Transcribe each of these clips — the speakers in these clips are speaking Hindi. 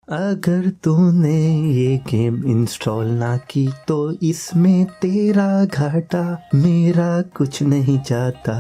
अगर तूने ये गेम इंस्टॉल ना की तो इसमें तेरा घाटा, मेरा कुछ नहीं जाता।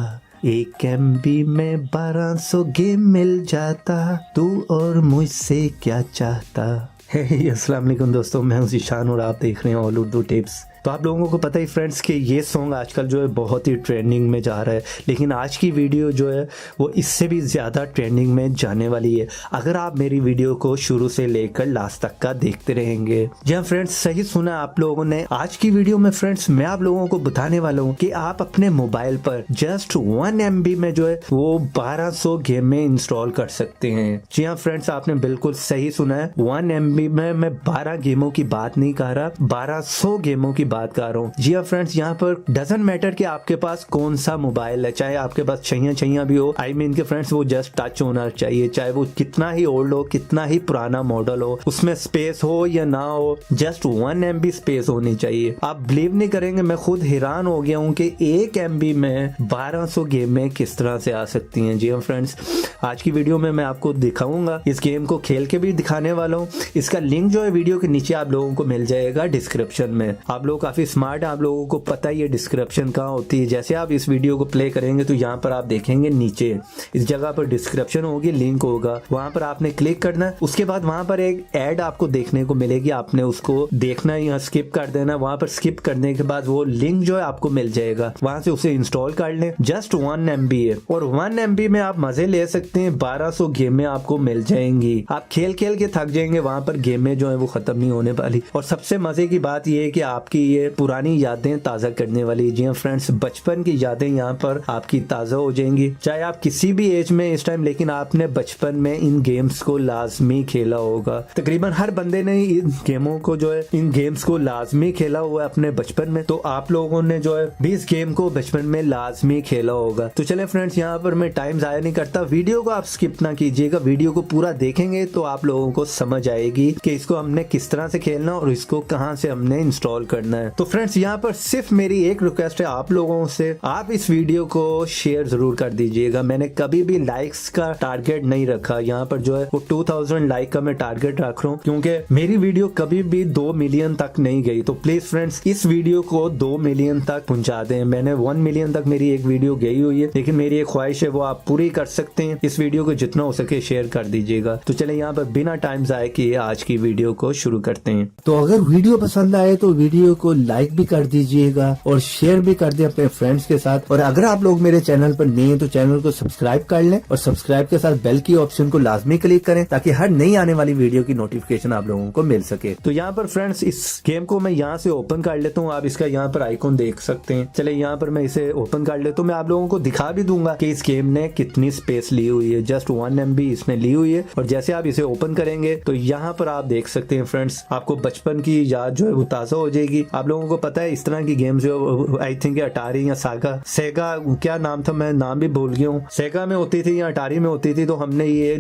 1 MB में 1200 गेम मिल जाता, तू और मुझसे क्या चाहता। अस्सलाम वालेकुम दोस्तों, मैं हूं ज़ीशान और आप देख रहे हैं ऑल उर्दू टिप्स। तो आप लोगों को पता ही फ्रेंड्स कि ये सॉन्ग आजकल जो है बहुत ही ट्रेंडिंग में जा रहा है, लेकिन आज की वीडियो जो है वो इससे भी ज़्यादा ट्रेंडिंग में जाने वाली है अगर आप मेरी वीडियो को शुरू से लेकर लास्ट तक का देखते रहेंगे। जी हाँ फ्रेंड्स, सही सुना आप लोगों ने। आज की वीडियो में फ्रेंड्स मैं आप लोगों को बताने वाला हूँ कि आप अपने मोबाइल पर जस्ट 1 MB में जो है वो 1200 गेम में इंस्टॉल कर सकते हैं। जी हाँ फ्रेंड्स, आपने बिल्कुल सही सुना है। 1 MB में मैं 12 गेमों की बात नहीं कर रहा, 1200 गेमों की बात कर रहा हूँ। जी हाँ फ्रेंड्स, यहाँ पर डजंट मैटर कि आपके पास कौन सा मोबाइल है, चाहे आपके पास छैया भी हो, आई मीन के फ्रेंड्स वो जस्ट टच होना चाहिए, चाहे वो कितना ही ओल्ड हो, कितना ही पुराना मॉडल हो, उसमें स्पेस हो या ना हो, जस्ट 1 MB स्पेस होनी चाहिए। आप बिलीव नहीं करेंगे, मैं खुद हैरान हो गया हूँ कि 1 MB में 1200 गेम में किस तरह से आ सकती हैं। जी हाँ फ्रेंड्स, आज की वीडियो में मैं आपको दिखाऊंगा, इस गेम को खेल के भी दिखाने वाला हूँ। इसका लिंक जो है वीडियो के नीचे आप लोगों को मिल जाएगा डिस्क्रिप्शन में। आप लोग काफी स्मार्ट है, आप लोगों को पता ही है डिस्क्रिप्शन कहाँ होती है। जैसे आप इस वीडियो को प्ले करेंगे तो यहाँ पर आप देखेंगे नीचे इस जगह पर डिस्क्रिप्शन होगी, लिंक होगा, वहां पर आपने क्लिक करना है। उसके बाद वहां पर एक एड आपको देखने को मिलेगी, आपने उसको देखना है या स्किप कर देना। वहां पर स्किप करने के बाद वो लिंक जो है आपको मिल जाएगा, वहां से उसे इंस्टॉल कर लें। जस्ट 1 MB है और 1 MB में आप मजे ले सकते हैं। 1200 गेमें आपको मिल जाएंगी, आप खेल खेल के थक जाएंगे, वहां पर गेमें जो है वो खत्म नहीं होने वाली। और सबसे मजे की बात यह है कि आपकी ये पुरानी यादें ताज़ा करने वाली। जी फ्रेंड्स, बचपन की यादें यहाँ पर आपकी ताज़ा हो जाएंगी, चाहे आप किसी भी एज में इस टाइम, लेकिन आपने बचपन में इन गेम्स को लाजमी खेला होगा। तकरीबन हर बंदे ने इन गेमों को जो है, इन गेम्स को लाजमी खेला हुआ है अपने बचपन में। तो आप लोगों ने जो है भी इस गेम को बचपन में लाजमी खेला होगा। तो चले फ्रेंड्स, यहाँ पर मैं टाइम जाया नहीं करता, वीडियो को आप स्किप ना कीजिएगा। वीडियो को पूरा देखेंगे तो आप लोगों को समझ आएगी कि इसको हमने किस तरह से खेलना और इसको कहाँ से हमने इंस्टॉल करना है। तो फ्रेंड्स, यहाँ पर सिर्फ मेरी एक रिक्वेस्ट है आप लोगों से, आप इस वीडियो को शेयर जरूर कर दीजिएगा। मैंने कभी भी लाइक्स का टारगेट नहीं रखा, यहाँ पर जो है वो 2000 लाइक का मैं टारगेट रख रहा हूँ, क्योंकि मेरी वीडियो कभी भी 2 मिलियन तक नहीं गई। तो प्लीज फ्रेंड्स, इस वीडियो को 2 मिलियन तक पहुंचा दें। मैंने 1 मिलियन तक मेरी एक वीडियो गई हुई है, लेकिन मेरी एक ख्वाहिश है वो आप पूरी कर सकते हैं। इस वीडियो को जितना हो सके शेयर कर दीजिएगा। तो चले यहाँ पर बिना टाइम जाए किए आज की वीडियो को शुरू करते हैं। तो अगर वीडियो पसंद आए तो वीडियो को लाइक भी कर दीजिएगा और शेयर भी कर दें अपने फ्रेंड्स के साथ। और अगर आप लोग मेरे चैनल पर नए हैं तो चैनल को सब्सक्राइब कर लें और सब्सक्राइब के साथ बेल की ऑप्शन को लाजमी क्लिक करें, ताकि हर नई आने वाली वीडियो की नोटिफिकेशन आप लोगों को मिल सके। तो यहाँ पर फ्रेंड्स, इस गेम को मैं यहाँ से ओपन कर लेता हूँ। आप इसका यहाँ पर आइकॉन देख सकते हैं। चले यहाँ पर मैं इसे ओपन कर लेता हूँ। मैं आप लोगों को दिखा भी दूंगा कि इस गेम ने कितनी स्पेस ली हुई है। जस्ट 1 MB इसने ली हुई है। और जैसे आप इसे ओपन करेंगे तो यहाँ पर आप देख सकते हैं फ्रेंड्स, आपको बचपन की याद जो है वो ताज़ा हो जाएगी। आप लोगों को पता है इस तरह की गेम्स जो आई थिंक अटारी या सेगा क्या नाम था, मैं नाम भी भूल गया हूँ, सेगा में होती थी या अटारी में होती थी। तो हमने ये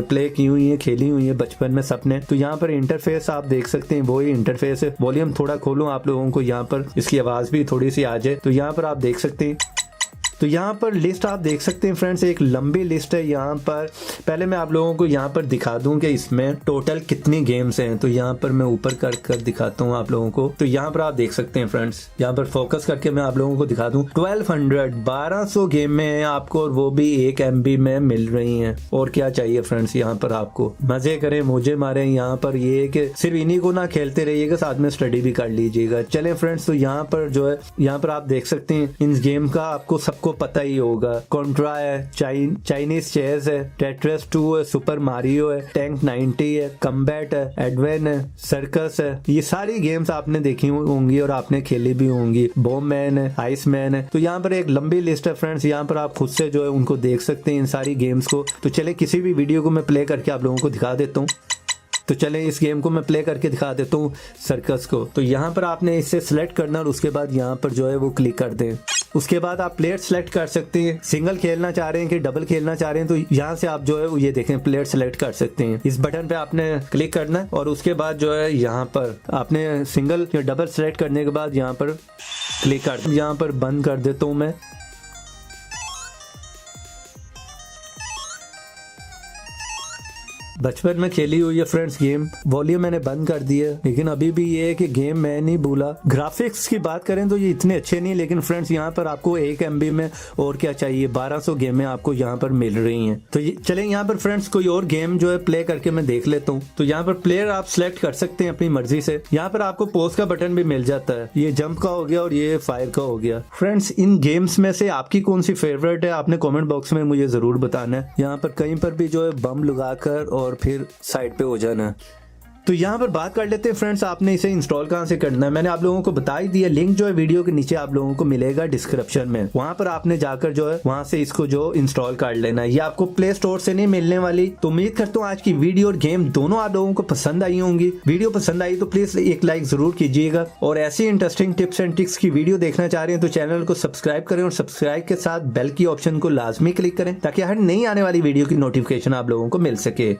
प्ले की हुई है, खेली हुई है बचपन में सबने। तो यहाँ पर इंटरफेस आप देख सकते हैं, वही इंटरफेस है। वॉल्यूम थोड़ा खोलूं आप लोगों को, यहाँ पर इसकी आवाज भी थोड़ी सी आ जाए। तो यहाँ पर आप देख सकते हैं, तो यहाँ पर लिस्ट आप देख सकते हैं फ्रेंड्स, एक लंबी लिस्ट है यहाँ पर। पहले मैं आप लोगों को यहाँ पर दिखा दूं कि इसमें टोटल कितनी गेम्स हैं। तो यहाँ पर मैं ऊपर कर दिखाता हूँ आप लोगों को। तो यहाँ पर आप देख सकते हैं फ्रेंड्स, यहाँ पर फोकस करके मैं आप लोगों को दिखा दूं, 1200 गेम में आपको, और वो भी 1 MB में मिल रही है। और क्या चाहिए फ्रेंड्स, यहाँ पर आपको मजे करें, मौजे मारे। यहाँ पर ये कि सिर्फ इन्हीं को ना खेलते रहिएगा, साथ में स्टडी भी कर लीजिएगा। चले फ्रेंड्स, तो यहाँ पर जो है, यहाँ पर आप देख सकते हैं इन गेम का आपको सबको पता ही होगा। कॉन्ट्रा है, चाइनीज चेस है, टेट्रस 2 है, सुपर मारियो है, टैंक 90 है, कम्बैट है, एडवेन है, सर्कस है। ये सारी गेम्स आपने देखी होंगी और आपने खेली भी होंगी। बॉम मैन है, आइस मैन है। तो यहाँ पर एक लंबी लिस्ट है फ्रेंड्स, यहाँ पर आप खुद से जो है उनको देख सकते हैं इन सारी गेम्स को। तो चले किसी भी वीडियो को मैं प्ले करके आप लोगों को दिखा देता हूँ। तो चलें इस गेम को मैं प्ले करके दिखा देता हूँ, सर्कस को। तो यहाँ पर आपने इसे सिलेक्ट करना और उसके बाद यहाँ पर जो है वो क्लिक कर दें। उसके बाद आप प्लेयर सेलेक्ट कर सकते हैं, सिंगल खेलना चाह रहे हैं कि डबल खेलना चाह रहे हैं। तो यहाँ से आप जो है ये देखें प्लेयर सेलेक्ट कर सकते हैं। इस बटन पे आपने क्लिक करना है और उसके बाद जो है यहाँ पर आपने सिंगल या डबल सेलेक्ट करने के बाद यहाँ पर क्लिक कर, यहाँ पर बंद कर देता हूँ मैं। बचपन में खेली हुई है फ्रेंड्स गेम। वॉल्यूम मैंने बंद कर दिया, लेकिन अभी भी ये है कि गेम मैं नहीं भूला। ग्राफिक्स की बात करें तो ये इतने अच्छे नहीं, लेकिन फ्रेंड्स यहाँ पर आपको 1 MB में और क्या चाहिए, 1200 गेमें आपको यहाँ पर मिल रही हैं। तो चले यहाँ पर फ्रेंड्स कोई और गेम जो है प्ले करके मैं देख लेता हूँ। तो यहाँ पर प्लेयर आप सिलेक्ट कर सकते हैं अपनी मर्जी से। यहाँ पर आपको पोज का बटन भी मिल जाता है, ये जंप का हो गया और ये फायर का हो गया। फ्रेंड्स इन गेम्स में से आपकी कौन सी फेवरेट है आपने कमेंट बॉक्स में मुझे जरूर बताना है। यहाँ पर कहीं पर भी जो है बम लगाकर और फिर साइड पे हो जाना। तो यहाँ पर बात कर लेते हैं फ्रेंड्स, आपने इसे इंस्टॉल कहाँ से करना है। मैंने आप लोगों को बता ही दिया, लिंक जो है वीडियो के नीचे आप लोगों को मिलेगा डिस्क्रिप्शन में। वहां पर आपने जाकर जो है वहां से इसको जो इंस्टॉल कर लेना है। ये आपको प्ले स्टोर से नहीं मिलने वाली। तो उम्मीद करता हूँ आज की वीडियो और गेम दोनों आप लोगों को पसंद आई होंगी। वीडियो पसंद आई तो प्लीज एक लाइक जरूर कीजिएगा, और ऐसी इंटरेस्टिंग टिप्स एंड ट्रिक्स की वीडियो देखना चाह रहे हैं तो चैनल को सब्सक्राइब करें, और सब्सक्राइब के साथ बेल की ऑप्शन को लाजमी क्लिक करें ताकि हर नई आने वाली वीडियो की नोटिफिकेशन आप लोगों को मिल सके।